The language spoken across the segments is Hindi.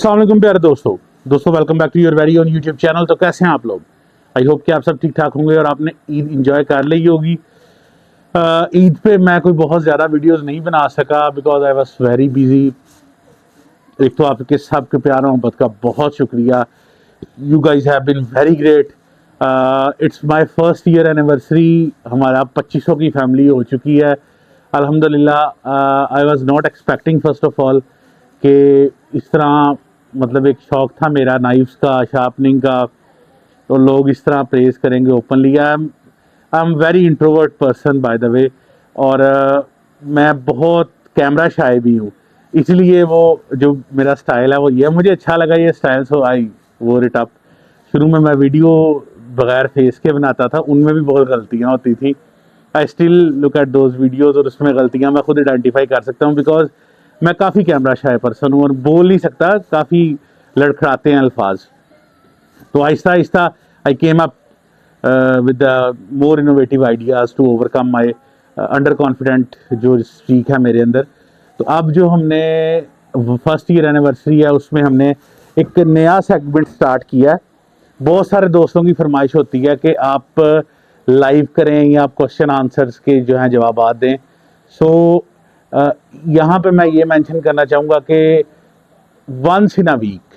अस्सलाम वालेकुम प्यारे दोस्तों welcome back to your very own YouTube channel. तो कैसे हैं आप लोग? आई होप कि आप सब ठीक ठाक होंगे और आपने ईद इंजॉय कर ली होगी। ईद पे मैं कोई बहुत ज़्यादा वीडियोस नहीं बना सका because I was very busy. एक तो आपके सब के प्यार मोहब्बत का बहुत शुक्रिया। You guys have been very great. It's my first year anniversary. हमारा 2500 की फैमिली हो चुकी है अल्हम्दुलिल्लाह। I was not expecting first of all कि इस तरह, मतलब एक शौक था मेरा नाइफ्स का, शार्पनिंग का, तो लोग इस तरह प्रेज करेंगे openly. I am very introvert person by the way, और मैं बहुत कैमरा शाय भी हूँ, इसलिए वो जो मेरा स्टाइल है वो ये मुझे अच्छा लगा ये स्टाइल, सो आई वोर इट अप। शुरू में मैं वीडियो बगैर फेस के बनाता था, उनमें भी बहुत गलतियाँ होती थी। I still look at those videos और उसमें गलतियाँ मैं खुद आइडेंटिफाई कर सकता हूँ बिकॉज मैं काफ़ी कैमरा शाय पर्सन हूँ और बोल नहीं सकता, काफ़ी लड़खड़ाते हैं अल्फाज। तो आहिस्ता आहिस्ता I came up with more innovative ideas to overcome my under confident जो स्ट्रीक है मेरे अंदर। तो अब जो हमने फर्स्ट ईयर एनिवर्सरी है उसमें हमने एक नया सेगमेंट स्टार्ट किया है। बहुत सारे दोस्तों की फरमाइश होती है कि आप लाइव करें या आप क्वेश्चन आंसर्स के जो हैं जवाब दें। सो यहाँ पे मैं ये मेंशन करना चाहूँगा कि वंस इन अ वीक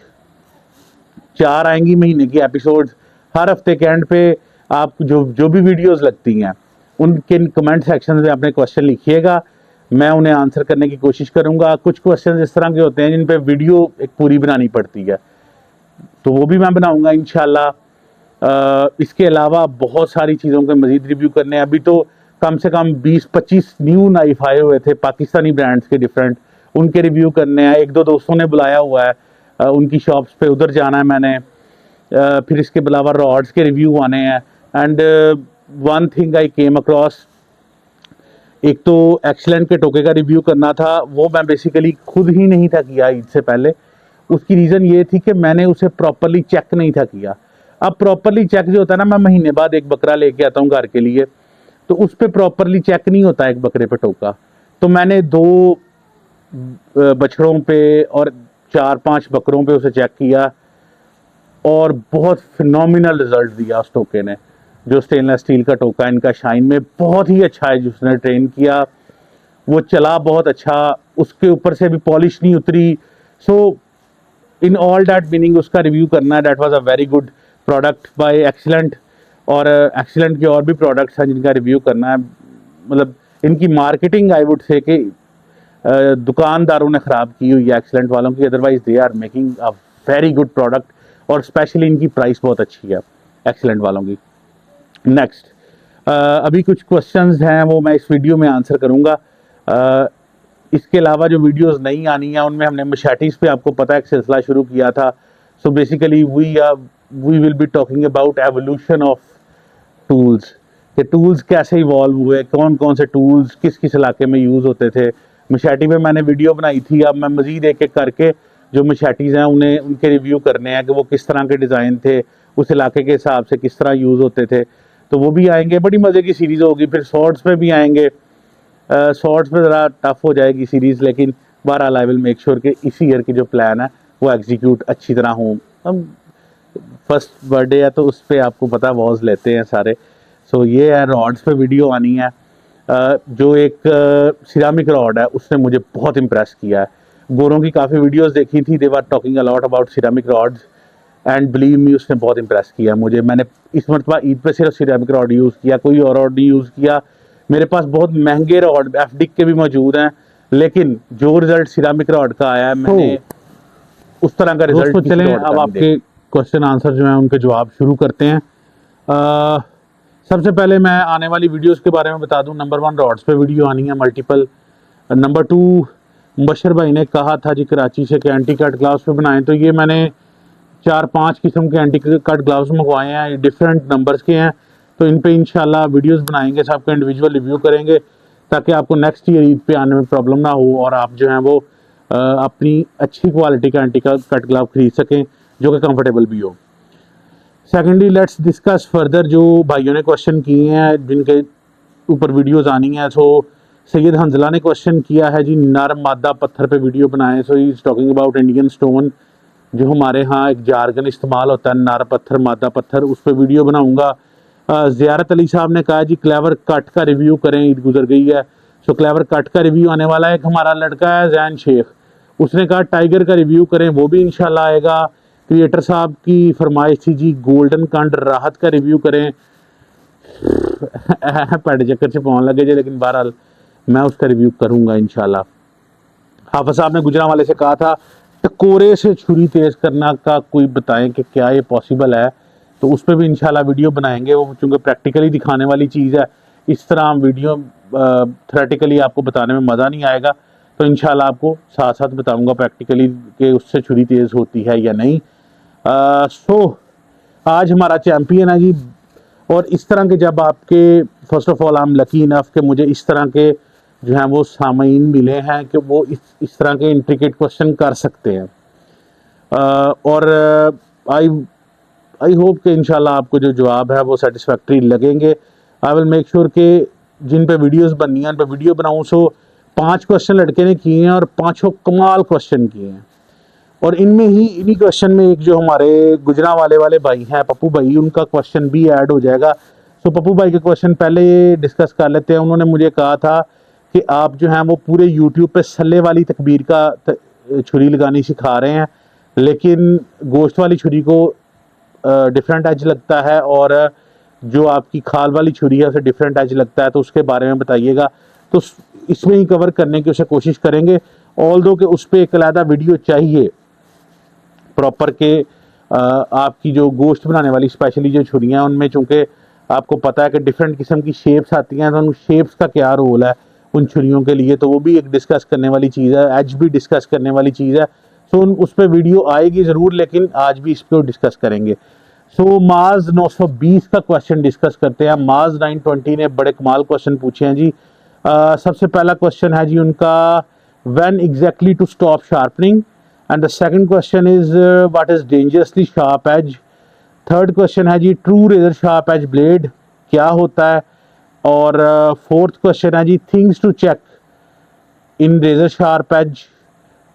4 आएंगी महीने की एपिसोड्स। हर हफ्ते के एंड पे आप जो भी वीडियोस लगती हैं उनके कमेंट सेक्शन में अपने क्वेश्चन लिखिएगा, मैं उन्हें आंसर करने की कोशिश करूँगा। कुछ क्वेश्चन इस तरह के होते हैं जिन पे वीडियो एक पूरी बनानी पड़ती है, तो वो भी मैं बनाऊँगा इंशाल्लाह। इसके अलावा बहुत सारी चीज़ों के मज़ीद रिव्यू करने हैं। अभी तो कम से कम 20-25 न्यू नाइफ आए हुए थे पाकिस्तानी ब्रांड्स के डिफरेंट, उनके रिव्यू करने हैं। एक दो दोस्तों ने बुलाया हुआ है उनकी शॉप्स पे, उधर जाना है मैंने। फिर इसके अलावा रॉड्स के रिव्यू आने हैं। And one thing I came across, एक तो एक्सीलेंट के टोके का रिव्यू करना था, वो मैं बेसिकली खुद ही नहीं था किया ईद से पहले। उसकी रीज़न ये थी कि मैंने उसे प्रॉपरली चेक नहीं था किया। अब प्रॉपरली चेक जो होता है ना, मैं महीने बाद एक बकरा लेके आता हूँ घर के लिए, तो उस पर प्रॉपरली चेक नहीं होता एक बकरे पे टोका। तो मैंने 2 बछड़ों पे और 4-5 बकरों पे उसे चेक किया और बहुत फिनोमिनल रिजल्ट दिया उस टोके ने। जो स्टेनलेस स्टील का टोका है इनका शाइन में बहुत ही अच्छा है, जिसने ट्रेन किया वो चला बहुत अच्छा, उसके ऊपर से भी पॉलिश नहीं उतरी। So in all that meaning उसका रिव्यू करना है। That was a very good product by excellent. और एक्सीलेंट के और भी प्रोडक्ट्स हैं जिनका रिव्यू करना है। मतलब इनकी मार्केटिंग आई वुड से कि दुकानदारों ने ख़राब की हुई है एक्सीलेंट वालों की, otherwise they are making a very good product और स्पेशली इनकी प्राइस बहुत अच्छी है एक्सीलेंट वालों की। नेक्स्ट, अभी कुछ क्वेश्चंस हैं वो मैं इस वीडियो में आंसर करूँगा। इसके अलावा जो वीडियोस नहीं आनी है उनमें हमने मशाटीज़ पे आपको पता है एक सिलसिला शुरू किया था। So basically we will be talking about evolution of tools, कि टूल्स कैसे इवॉल्व हुए, कौन कौन से टूल्स किस किस इलाके में यूज़ होते थे। मशाटी पे मैंने वीडियो बनाई थी, अब मैं मज़ीद एक एक करके जो मशाटीज़ हैं उन्हें उनके रिव्यू करने हैं कि वो किस तरह के डिज़ाइन थे, उस इलाके के हिसाब से किस तरह यूज़ होते थे। तो वो भी आएंगे, बड़ी मज़े की सीरीज़ होगी। फिर शॉर्ट्स पे भी आएंगे। शॉर्ट्स पे ज़रा टफ हो जाएगी सीरीज़, लेकिन बहरहाल आई विल मेक श्योर कि इसी ईयर की जो प्लान है वो एग्जीक्यूट अच्छी तरह हों। हम फर्स्ट बर्थडे है तो उस पर आपको पता वॉज लेते हैं सारे। सो ये है, रॉड्स पे वीडियो आनी है। जो एक सिरामिक रॉड है उसने मुझे बहुत इम्प्रेस किया है। गोरों की काफ़ी वीडियोस देखी थी, they were talking a lot about ceramic rods and believe me उसने बहुत इम्प्रेस किया मुझे। मैंने इस मरतबा ईद पे सिर्फ सिरामिक रॉड यूज़ किया, कोई और रॉड नहीं यूज़ किया। मेरे पास बहुत महंगे रॉड एफडिक के भी मौजूद हैं, लेकिन जो रिजल्ट सिरामिक रॉड का आया है मैंने उस तरह का रिजल्ट। चलें अब आपके क्वेश्चन आंसर जो हैं उनके जवाब शुरू करते हैं। सबसे पहले मैं आने वाली वीडियोस के बारे में बता दूं। नंबर 1 रॉड्स पे वीडियो आनी है मल्टीपल। नंबर 2 मुबशर भाई ने कहा था जी कराची से कि एंटी कट ग्लव्स पे बनाएं, तो ये मैंने 4-5 किस्म के एंटी कट ग्लव्स मंगवाए हैं, ये डिफरेंट नंबर्स के हैं। तो इन पे इंशाल्लाह वीडियोस बनाएंगे, सबका इंडिविजुअल रिव्यू करेंगे ताकि आपको नेक्स्ट ईयर ईद पे आने में प्रॉब्लम ना हो और आप जो है वो अपनी अच्छी क्वालिटी का एंटी कट ग्लव खरीद सकें जो कि कंफर्टेबल भी हो। सेकेंडली लेट्स डिस्कस फर्दर जो भाइयों ने क्वेश्चन किए हैं जिनके ऊपर वीडियोस आनी है। सो सैयद हंजला ने क्वेश्चन किया है जी नरम मादा पत्थर पे वीडियो बनाएं। So he is talking about Indian stone. जो हमारे यहाँ एक जारगन इस्तेमाल होता है, नार पत्थर मादा पत्थर, उस पर वीडियो बनाऊंगा। ज़ियारत अली साहब ने कहा जी क्लेवर कट का रिव्यू करें, ईद गुजर गई है, सो क्लेवर कट का रिव्यू आने वाला है। एक हमारा लड़का है जैन शेख, उसने कहा टाइगर का रिव्यू करें, वो भी इंशाल्लाह आएगा। क्रिएटर साहब की फरमाइश थी जी गोल्डन कंड राहत का रिव्यू करें। पैड चक्कर से पहुँच लगे जी, लेकिन बहरहाल मैं उसका रिव्यू करूँगा इंशाल्लाह। हाफिज साहब ने गुजरांवाले से कहा था टकोरे से छुरी तेज करना का कोई बताएं कि क्या ये पॉसिबल है, तो उस पर भी इंशाल्लाह वीडियो बनाएंगे। वो चूँकि प्रैक्टिकली दिखाने वाली चीज़ है, इस तरह हम वीडियो थ्योरेटिकली आपको बताने में मज़ा नहीं आएगा, तो इंशाल्लाह आपको साथ साथ बताऊंगा प्रैक्टिकली कि उससे छुरी तेज़ होती है या नहीं। सो आज हमारा चैम्पियन है जी। और इस तरह के जब आपके first of all I am lucky enough कि मुझे इस तरह के जो हैं वो सामीन मिले हैं कि वो इस तरह के इंट्रिकेट क्वेश्चन कर सकते हैं। और आई होप कि इंशाल्लाह आपको जो जवाब है वो सेटिस्फैक्ट्री लगेंगे। आई विल मेक श्योर कि जिन पे वीडियोस बननी है उन पे वीडियो बनाऊँ। सो 5 क्वेश्चन लड़के ने किए हैं और 5 कमाल क्वेश्चन किए हैं, और इनमें ही इन्हीं क्वेश्चन में एक जो हमारे गुजरांवाले वाले भाई हैं पप्पू भाई, उनका क्वेश्चन भी ऐड हो जाएगा। सो पप्पू भाई के क्वेश्चन पहले डिस्कस कर लेते हैं। उन्होंने मुझे कहा था कि आप जो हैं वो पूरे यूट्यूब पे सल्ले वाली तकबीर का छुरी लगानी सिखा रहे हैं, लेकिन गोश्त वाली छुरी को डिफरेंट एज लगता है और जो आपकी खाल वाली छुरी है उसे डिफरेंट एज लगता है, तो उसके बारे में बताइएगा। तो इसमें ही कवर करने की उसे कोशिश करेंगे, ऑल दो कि उस पर एक अलहदा वीडियो चाहिए प्रॉपर के आपकी जो गोश्त बनाने वाली स्पेशली जो छुरियाँ, उनमें चूँकि आपको पता है कि डिफरेंट किस्म की शेप्स आती हैं, तो उन शेप्स का क्या रोल है उन छुरियों के लिए, तो वो भी एक डिस्कस करने वाली चीज़ है। एज भी डिस्कस करने वाली चीज़ है। सो उस पर वीडियो आएगी ज़रूर, लेकिन आज भी इस पर डिस्कस करेंगे। सो माज 920 का क्वेश्चन डिस्कस करते हैं। माज 920 ने बड़े कमाल क्वेश्चन पूछे हैं जी। सबसे पहला क्वेश्चन है जी उनका, when exactly to stop sharpening, and the second question is what is dangerously sharp edge. Third question है जी true razor sharp edge blade क्या होता है, और फोर्थ क्वेश्चन है जी things to check in razor sharp edge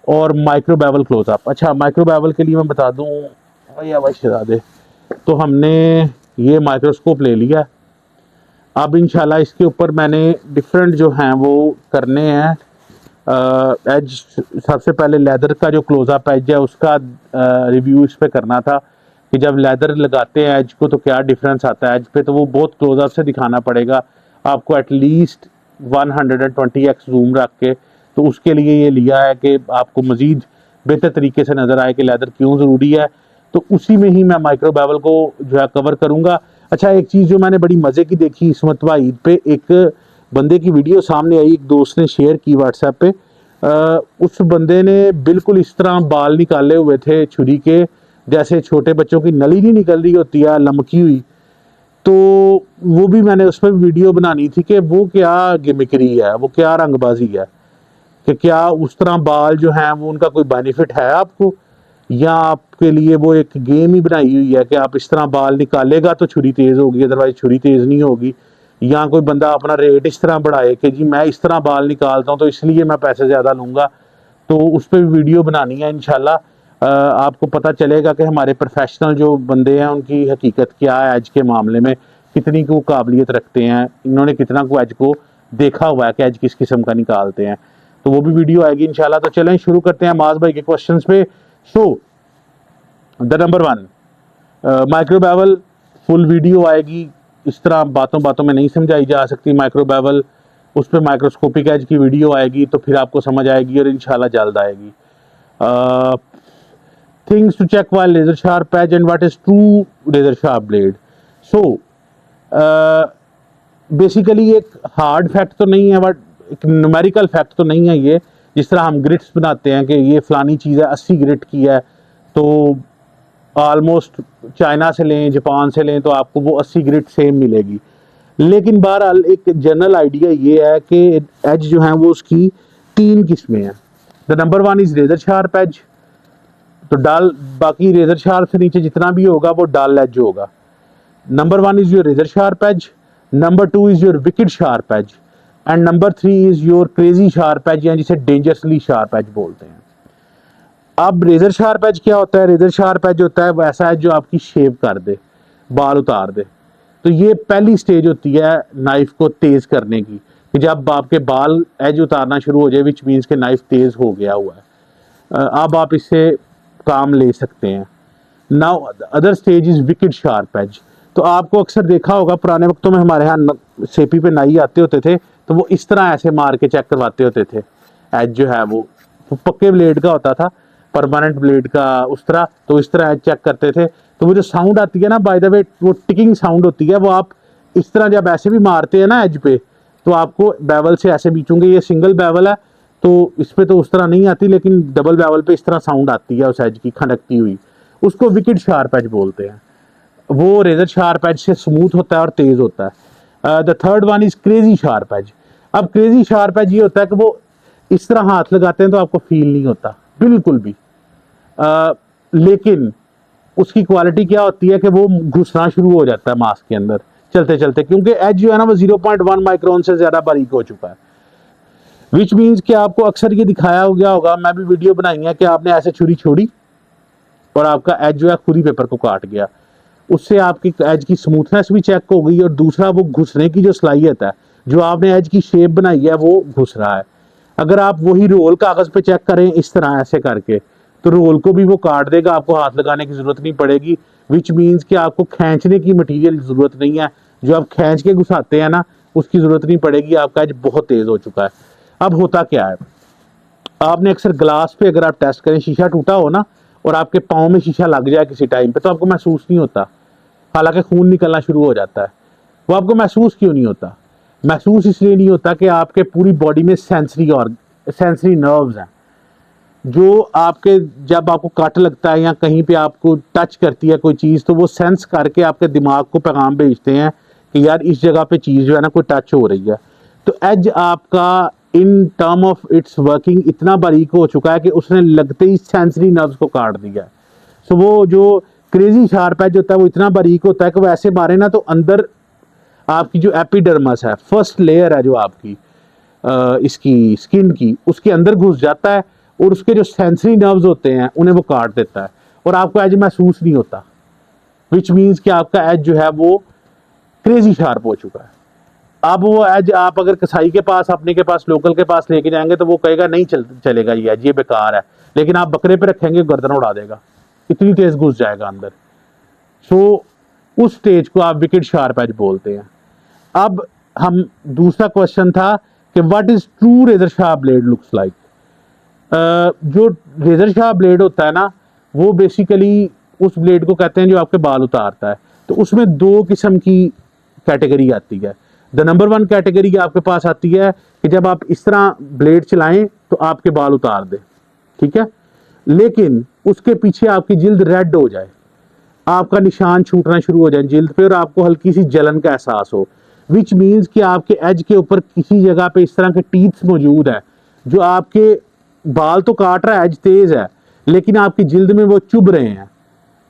और माइक्रो बेवल क्लोजअप। अच्छा, माइक्रो बेवल के लिए मैं बता दूं भैया भाई शहजादे, तो हमने ये माइक्रोस्कोप ले लिया। अब इंशाल्लाह इसके ऊपर मैंने डिफरेंट जो हैं वो करने हैं एज। सबसे पहले लेदर का जो क्लोजअप एज है उसका रिव्यू इस पे करना था कि जब लेदर लगाते हैं एज को तो क्या डिफरेंस आता है एज पे, तो वो बहुत क्लोजअप से दिखाना पड़ेगा आपको, एटलीस्ट 120x जूम रख के। तो उसके लिए ये लिया है कि आपको मज़ीद बेहतर तरीके से नज़र आए कि लेदर क्यों ज़रूरी है, तो उसी में ही मैं माइक्रो बेवल को जो है कवर करूँगा। अच्छा, एक चीज़ जो मैंने बड़ी मज़े की देखी इस मरतबा ईद पे, एक बंदे की वीडियो सामने आई, एक दोस्त ने शेयर की व्हाट्सएप पे। उस बंदे ने बिल्कुल इस तरह बाल निकाले हुए थे छुरी के, जैसे छोटे बच्चों की नली नहीं निकल रही होती है लमकी हुई। तो वो भी मैंने उस पर वीडियो बनानी थी कि वो क्या गिमिकरी है, वो क्या रंगबाजी है, कि क्या उस तरह बाल जो हैं वो उनका कोई बेनिफिट है आपको, या आपके लिए वो एक गेम ही बनाई हुई है कि आप इस तरह बाल निकालेगा तो छुरी तेज़ होगी, अदरवाइज छुरी तेज़ नहीं होगी। या कोई बंदा अपना रेट इस तरह बढ़ाए कि जी मैं इस तरह बाल निकालता हूँ तो इसलिए मैं पैसे ज़्यादा लूँगा, तो उस पर वीडियो बनानी है इंशाल्लाह। आपको पता चलेगा कि हमारे प्रोफेशनल जो बंदे हैं उनकी हकीकत क्या है एज के मामले में, कितनी को काबिलियत रखते हैं, इन्होंने कितना को एज को देखा हुआ है कि एज किस किस्म का निकालते हैं, तो वो भी वीडियो आएगी इंशाल्लाह। तो चलें शुरू करते हैं माज भाई के क्वेश्चन पे। So the number 1 micro bevel, full video आएगी, इस तरह बातों बातों में नहीं समझाई जा सकती माइक्रो बेवल, उस पर माइक्रोस्कोपिक एज की वीडियो आएगी तो फिर आपको समझ आएगी और इंशाल्लाह जल्द आएगी। Things to check while laser sharp edge and what is true laser sharp blade. So basically एक हार्ड फैक्ट तो नहीं है, बट एक न्यूमेरिकल फैक्ट तो नहीं है ये, जिस तरह हम ग्रिट्स बनाते हैं कि ये फलानी चीज़ है 80 ग्रिट की है, तो ऑलमोस्ट चाइना से लें जापान से लें तो आपको वो 80 ग्रिट सेम मिलेगी। लेकिन बहरहाल एक जनरल आइडिया ये है कि एज जो है वो उसकी 3 किस्में हैं। The number 1 is razor sharp edge, तो डाल बाकी रेजर शार्प से नीचे जितना भी होगा वो डाल एज होगा। Number 1 is your razor sharp edge, number 2 is your wicked sharp edge, and number 3 is your crazy sharp edge, या जिसे डेंजरसली शार्प एज बोलते हैं। अब रेजर शार्प एज क्या होता है? रेजर शार्प एज होता है वैसा है जो आपकी शेव कर दे, बाल उतार दे। तो ये पहली स्टेज होती है नाइफ को तेज करने की, कि जब आपके बाल एज उतारना शुरू हो जाए, विच मीन्स के नाइफ तेज हो गया हुआ है, अब आप इससे काम ले सकते हैं। Now other stage is wicked sharp edge. तो आपको अक्सर देखा होगा पुराने वक्तों में हमारे यहाँ सेपी पे नाई आते होते थे, तो वो इस तरह ऐसे मार के चेक करवाते होते थे। एज जो है वो पक्के ब्लेड का होता था, परमानेंट ब्लेड का उस तरह, तो इस तरह एज चेक करते थे। तो वो जो साउंड आती है ना, बाय द वे वो टिकिंग साउंड होती है, वो आप इस तरह जब ऐसे भी मारते हैं ना एज पे, तो आपको बेवल से ऐसे भी, चूंकि ये सिंगल बेवल है तो इस पे तो उस तरह नहीं आती, लेकिन डबल बेवल पे इस तरह साउंड आती है उस एज की खनकती हुई, उसको विकेड शार्प एज बोलते हैं। वो रेजर शार्प एज से स्मूथ होता है और तेज होता है। The third one is crazy sharp edge. अब क्रेजी शार्प एज ये होता है कि वो इस तरह हाथ लगाते हैं तो आपको फील नहीं होता बिल्कुल भी, लेकिन उसकी क्वालिटी क्या होती है कि वो घुसना शुरू हो जाता है मास्क के अंदर चलते चलते, क्योंकि एज जो है ना वो 0.1 माइक्रोन से ज्यादा बारीक हो चुका है। विच मीन्स कि आपको अक्सर ये दिखाया गया होगा, मैं भी वीडियो बनाई है, कि आपने ऐसे छुरी छोड़ी और आपका एज जो है खुद ही पेपर को काट गया। उससे आपकी एज की स्मूथनेस भी चेक हो गई, और दूसरा वो घुसने की जो सलाहियत है, जो आपने एज की शेप बनाई है वो घुस रहा है। अगर आप वही रोल कागज पे चेक करें इस तरह ऐसे करके, तो रोल को भी वो काट देगा, आपको हाथ लगाने की जरूरत नहीं पड़ेगी। विच मीन्स कि आपको खींचने की मटेरियल जरूरत नहीं है, जो आप खींच के घुसाते हैं ना उसकी जरूरत नहीं पड़ेगी, आपका एज बहुत तेज हो चुका है। अब होता क्या है, आपने अक्सर ग्लास पे अगर आप टेस्ट करें, शीशा टूटा हो ना और आपके पाँव में शीशा लग जाए किसी टाइम पे, तो आपको महसूस नहीं होता, हालांकि खून निकलना शुरू हो जाता है। वो आपको महसूस क्यों नहीं होता? महसूस इसलिए नहीं होता कि आपके पूरी बॉडी में सेंसरी नर्व्स हैं, जो आपके जब आपको कट लगता है या कहीं पे आपको टच करती है कोई चीज़, तो वो सेंस करके आपके दिमाग को पैगाम भेजते हैं कि यार इस जगह पे चीज़ जो है ना कोई टच हो रही है। तो एज आपका in term of its working इतना बारीक हो चुका है कि उसने लगते ही सेंसरी नर्व्स को काट दिया है। सो वो जो क्रेजी शार्प एज होता है वो इतना बारीक होता है कि वो ऐसे मारे ना तो अंदर आपकी जो एपिडर्मस है, फर्स्ट लेयर है जो आपकी इसकी स्किन की, उसके अंदर घुस जाता है और उसके जो सेंसरी नर्व्स होते हैं उन्हें वो काट देता है, और आपको एज महसूस नहीं होता। विच मीन्स कि आपका एज जो है वो क्रेजी शार्प हो चुका है। अब वो एज आप अगर कसाई के पास, अपने के पास, लोकल के पास लेके जाएंगे तो वो कहेगा नहीं चलेगा ये एज, ये बेकार है, लेकिन आप बकरे पे रखेंगे गर्दन उड़ा देगा, इतनी तेज घुस जाएगा अंदर। सो उस स्टेज को आप विकेड शार्प एज बोलते हैं। अब हम दूसरा क्वेश्चन था कि what is true razor sharp blade looks like. जो रेजर शार्प ब्लेड होता है ना वो बेसिकली उस ब्लेड को कहते हैं जो आपके बाल उतारता है। तो उसमें दो किस्म की कैटेगरी आती है। द नंबर वन कैटेगरी आपके पास आती है कि जब आप इस तरह ब्लेड चलाएं तो आपके बाल उतार दे, ठीक है, लेकिन उसके पीछे आपकी जिल्द रेड हो जाए, आपका निशान छूटना शुरू हो जाए जिल्द पे और आपको हल्की सी जलन का एहसास हो। विच मीन्स कि आपके एज के ऊपर किसी जगह पे इस तरह के टीथ्स मौजूद है जो आपके बाल तो काट रहा है, एज तेज है, लेकिन आपकी जिल्द में वो चुभ रहे हैं।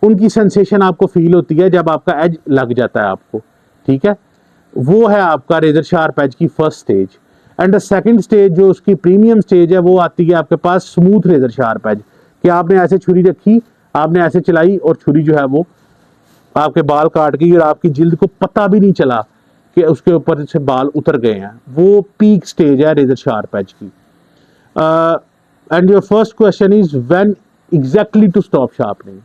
उनकी सेंसेशन आपको फील होती है जब आपका एज लग जाता है आपको, ठीक है। वो है आपका रेजर शार्प एज की first stage. And the second stage जो उसकी प्रीमियम स्टेज है वो आती है आपके पास स्मूथ रेजर शार्प एज, कि आपने ऐसे छुरी रखी, आपने ऐसे चलाई और छुरी जो है वो आपके बाल काट गई और आपकी जिल्द को पता भी नहीं चला कि उसके ऊपर से बाल उतर गए हैं। वो पीक स्टेज है रेजर शार्प एज की। And your first question is when exactly to stop sharpening.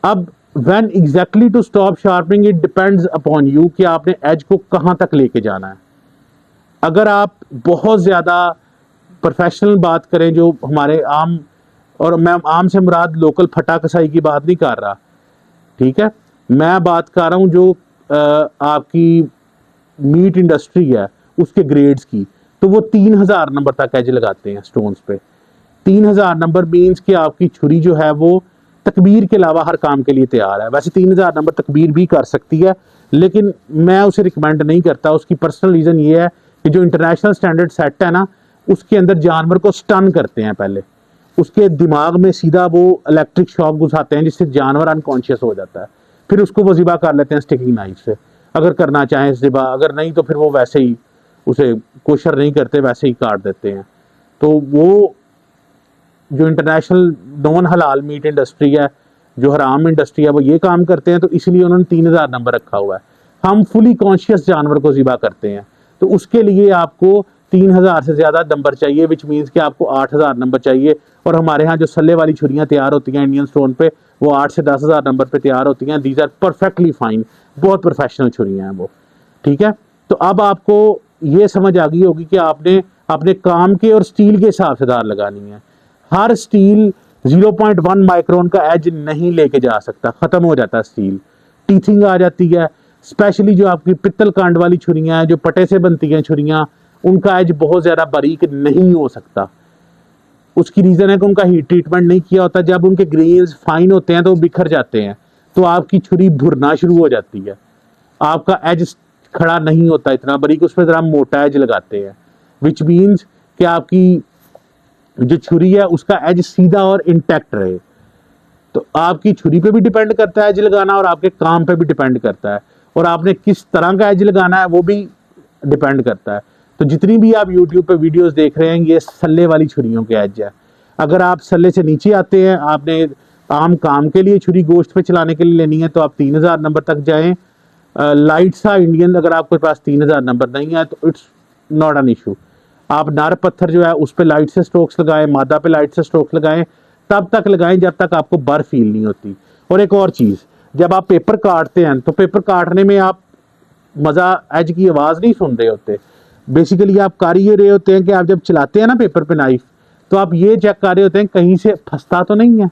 अब when exactly to stop sharpening it depends upon you कि आपने एज को कहां तक लेके जाना है। अगर आप बहुत ज्यादा प्रोफेशनल बात करें, जो हमारे आम, और मैं आम से मुराद लोकल फटा कसाई की बात नहीं कर रहा, ठीक है, मैं बात कर रहा हूं जो आपकी मीट इंडस्ट्री है उसके ग्रेड्स की, तो वो 3000 नंबर तक एज लगाते हैं स्टोन्स पे। 3000 नंबर मीन्स कि आपकी छुरी जो है वो तकबीर के अलावा हर काम के लिए तैयार है। वैसे 3000 नंबर तकबीर भी कर सकती है, लेकिन मैं उसे रिकमेंड नहीं करता। उसकी पर्सनल रीज़न ये है कि जो इंटरनेशनल स्टैंडर्ड सेट है ना, उसके अंदर जानवर को स्टन करते हैं पहले, उसके दिमाग में सीधा वो इलेक्ट्रिक शॉक घुसाते हैं जिससे जानवर अनकॉन्शियस हो जाता है, फिर उसको वो ज़िबा कर लेते हैं स्टिकिंग नाइफ से, अगर करना चाहें ज़िबा, अगर नहीं तो फिर वो वैसे ही उसे कोशर नहीं करते, वैसे ही काट देते हैं। तो वो जो इंटरनेशनल नॉन हलाल मीट इंडस्ट्री है, जो हराम इंडस्ट्री है, वो ये काम करते हैं, तो इसलिए उन्होंने 3000 नंबर रखा हुआ है। हम फुली कॉन्शियस जानवर को ज़िबा करते हैं, तो उसके लिए आपको 3000 से ज़्यादा नंबर चाहिए, विच मीन्स कि आपको 8000 नंबर चाहिए। और हमारे यहाँ जो सल्ले वाली छुरियाँ तैयार होती हैं इंडियन स्टोन पे, वो 8 से 10,000 नंबर पे तैयार होती हैं। दीज आर परफेक्टली फाइन, बहुत प्रोफेशनल छुरियाँ हैं वो, ठीक है। तो अब आपको ये समझ आ गई होगी कि आपने अपने काम के और स्टील के हिसाब से धार लगानी है। हर स्टील 0.1 माइक्रोन का एज नहीं लेके जा सकता, खत्म हो जाता है स्टील, टीथिंग आ जाती है। स्पेशली जो आपकी पित्तल कांड वाली छुरियां हैं, जो पटे से बनती हैं छुरियां, उनका एज बहुत ज्यादा बारीक नहीं हो सकता। उसकी रीजन है कि उनका हीट ट्रीटमेंट नहीं किया होता। जब उनके ग्रेन्स फाइन होते हैं तो वो बिखर जाते हैं, तो आपकी छुरी भुरना शुरू हो जाती है, आपका एज खड़ा नहीं होता इतना बारीक, उस पर जरा मोटा एज लगाते हैं, विच मीन्स कि आपकी जो छुरी है उसका एज सीधा और इंटैक्ट रहे। तो आपकी छुरी पे भी डिपेंड करता है एज लगाना, और आपके काम पे भी डिपेंड करता है, और आपने किस तरह का एज लगाना है वो भी डिपेंड करता है। तो जितनी भी आप YouTube पे वीडियोस देख रहे हैं, ये सल्ले वाली छुरियों के एज है। अगर आप सल्ले से नीचे आते हैं, आपने आम काम के लिए छुरी गोश्त पे चलाने के लिए लेनी है, तो आप 3000 नंबर तक जाएं। लाइट सा इंडियन अगर आपके पास 3000 नंबर नहीं है तो इट्स नॉट एन इशू। आप नार पत्थर जो है उस पर लाइट से स्ट्रोक्स लगाएं, मादा पे लाइट से स्ट्रोक्स लगाएं, तब तक लगाएं जब तक आपको बर फील नहीं होती। और एक और चीज़, जब आप पेपर काटते हैं तो पेपर काटने में आप मज़ा एज की आवाज़ नहीं सुन रहे होते। बेसिकली आप कर ये रहे होते हैं कि आप जब चलाते हैं ना पेपर पे नाइफ, तो आप ये चेक कर रहे होते हैं कहीं से फंसता तो नहीं है।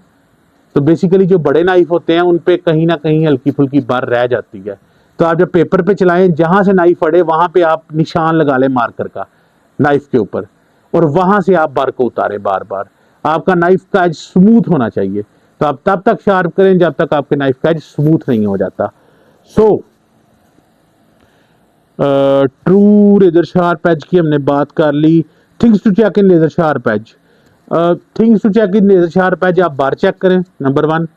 तो बेसिकली जो बड़े नाइफ होते हैं उन पे कहीं ना कहीं हल्की फुल्की बर रह जाती है। तो आप जब पेपर पे चलाएं, जहां से नाइफ अड़े वहां पे आप निशान लगा लें मार्कर का नाइफ के ऊपर, और वहां से आप बर को उतारें बार बार। आपका नाइफ का एज स्मूथ होना चाहिए, तो आप तब तक शार्प करें जब तक आपके नाइफ का एज स्मूथ नहीं हो जाता। So true laser sharp edge की हमने बात कर ली। Things to check in laser sharp edge, things to check in laser sharp edge, आप बार चेक करें। नंबर 1,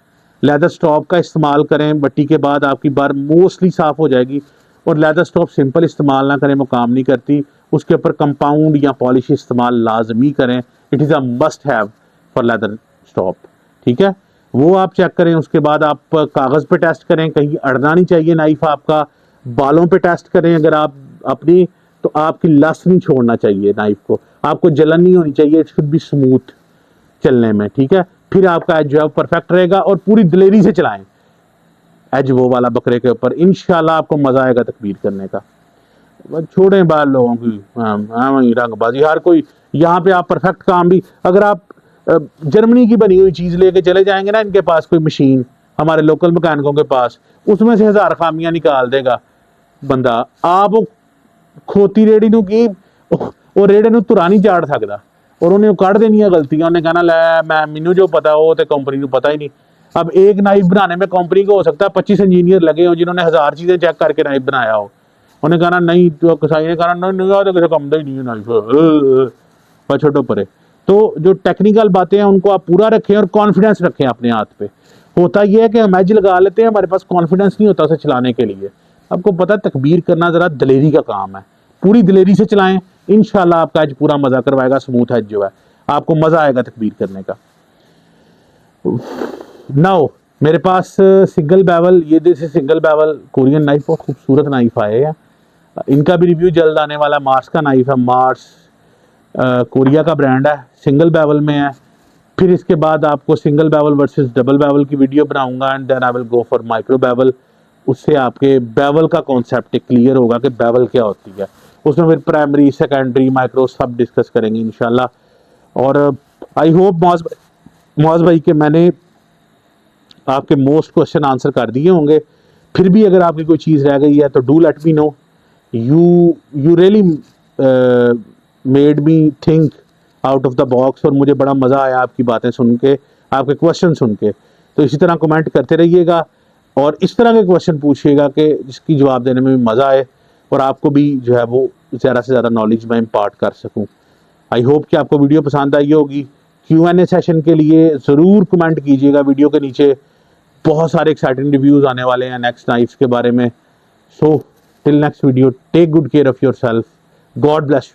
लेदर स्टॉप का इस्तेमाल करें, बट्टी के बाद आपकी बार मोस्टली साफ हो जाएगी। और लेदर स्टॉप सिंपल इस्तेमाल ना करें, वो काम नहीं करती, उसके ऊपर कंपाउंड या पॉलिश इस्तेमाल लाजमी करें। It is a must have for leather stop, ठीक है, वो आप चेक करें। उसके बाद आप कागज़ पे टेस्ट करें, कहीं अड़ना नहीं चाहिए नाइफ आपका। बालों पे टेस्ट करें अगर आप अपनी, तो आपकी लस नहीं छोड़ना चाहिए नाइफ को, आपको जलन नहीं होनी चाहिए, इट शुड बी स्मूथ चलने में, ठीक है। फिर आपका एज जो है परफेक्ट रहेगा, और पूरी दिलेरी से चलाएं एज वो वाला बकरे के ऊपर, इंशाल्लाह आपको मजा आएगा तकबीर करने का। छोड़ें बाहर लोगों की रंगबाजी, हर कोई यहाँ पे आप परफेक्ट काम भी, अगर आप जर्मनी की बनी हुई चीज लेके चले जाएंगे ना इनके पास, कोई मशीन हमारे लोकल मैकेनिकों के पास, उसमें से 1000 खामियां निकाल देगा बंदा। आप खोती रेड़ी नू की ਉਹ रेड़े ਨੂੰ तुरा नहीं चाड़ सकता, और उन्हें कढ़ देनी गलतियां, उन्हें कहना लै मैनू जो पता वो तो कंपनी को पता ही नहीं। अब एक नाइफ बनाने में कंपनी को हो सकता है 25 इंजीनियर लगे हो जिन्होंने 1000 चीजें चेक करके नाइफ बनाया हो। उन्हें कहना नहीं, तो कसाई ने कहना नहीं तो किसी काम का ही नहीं है नाइफ, पर छोटो परे। तो जो टेक्निकल बातें हैं उनको आप पूरा रखें और कॉन्फिडेंस रखें अपने हाथ पे। होता यह है कि हम एज लगा लेते हैं, हमारे पास कॉन्फिडेंस नहीं होता उसे चलाने के लिए। आपको पता है तकबीर करना जरा दिलेरी का काम है, पूरी दिलेरी से चलाएं, इंशाल्लाह आपका एज पूरा मजा करवाएगा, स्मूथ एज जो है आपको मजा आएगा तकबीर करने का। नाउ मेरे पास सिंगल बेवल, ये जैसे सिंगल बेवल कोरियन नाइफ, बहुत खूबसूरत नाइफ आए हैं, इनका भी रिव्यू जल्द आने वाला। मार्स का नाइफ है, मार्स कोरिया का ब्रांड है, सिंगल बेवल में है। फिर इसके बाद आपको single bevel versus double bevel की वीडियो बनाऊंगा, and then I will go for micro bevel. उससे आपके बेवल का कॉन्सेप्ट क्लियर होगा कि बेवल क्या होती है। उसमें फिर प्राइमरी, सेकेंडरी, माइक्रो सब डिस्कस करेंगे इंशाल्लाह। और आई होप मौज भाई के मैंने आपके मोस्ट क्वेश्चन आंसर कर दिए होंगे। फिर भी अगर आपकी कोई चीज़ रह गई है तो do let me know. You really made me think out of the box, और मुझे बड़ा मज़ा आया आपकी बातें सुन के, आपके क्वेश्चन सुन के। तो इसी तरह कमेंट करते रहिएगा और इस तरह के क्वेश्चन पूछिएगा कि जिसकी जवाब देने में भी मज़ा आए, और आपको भी जो है वो ज़्यादा से ज़्यादा नॉलेज मैं इम्पार्ट कर सकूं। आई होप कि आपको वीडियो पसंद आई होगी। Q&A सेशन के लिए ज़रूर कमेंट कीजिएगा वीडियो के नीचे, बहुत सारे एक्साइटिंग रिव्यूज़ आने वाले हैं नेक्स्ट नाइफ्स के बारे में। So till next video, take good care of yourself, God bless.